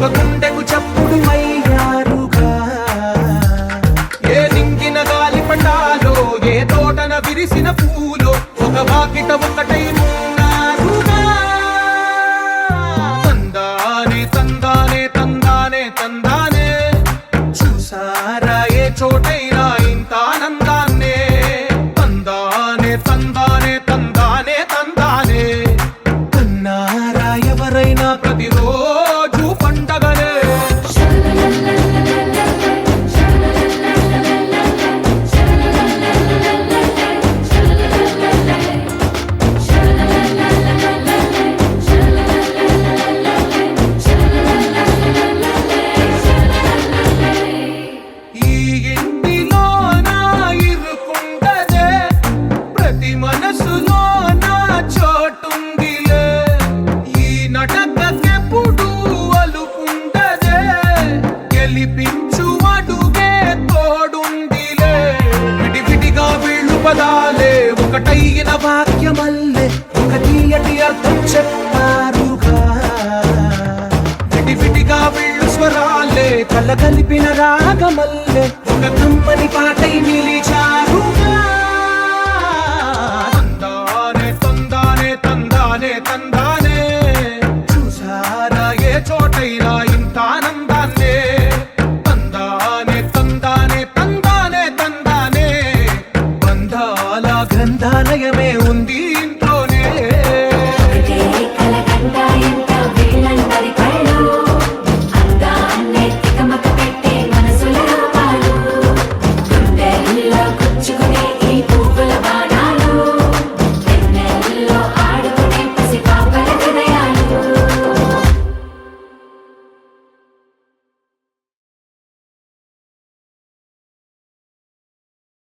ఒక గుండెకు చప్పుడు అయ్యారుగా. ఏ నింగిన గాలి పటాలో, ఏ తోటన విరిసిన పూలో, ఒక వాకిట ఒకటై ఉన్నారుగా. తందానే తందానే తందానే తందానే, చూసారా ఏ చోటైనా ఇంత ఆనందాన్నే. తందానే తందానే తందానే తందానే, కన్నారా ఎవరైనా ప్రతిరోజు పండగనే. ఈ ఇంటిలో నా ఇరుకుండదే, ప్రతి మనసులో నా చోటుందిలే. ఈ నటకెప్పుడు అలుపుండదే, గెలిపించు అడుగే తోడుందిలే. విడివిడిగా వీళ్ళు పదాలే ఒకటైన వాక్యమల్లే, ఒక తీయటి అర్థం చెప్పారుగా. విడివిడిగా వీళ్ళు స్వరాలే కలగలిపిన రాగమల్లే, ఒక కమ్మని పాటై నిలిచారు.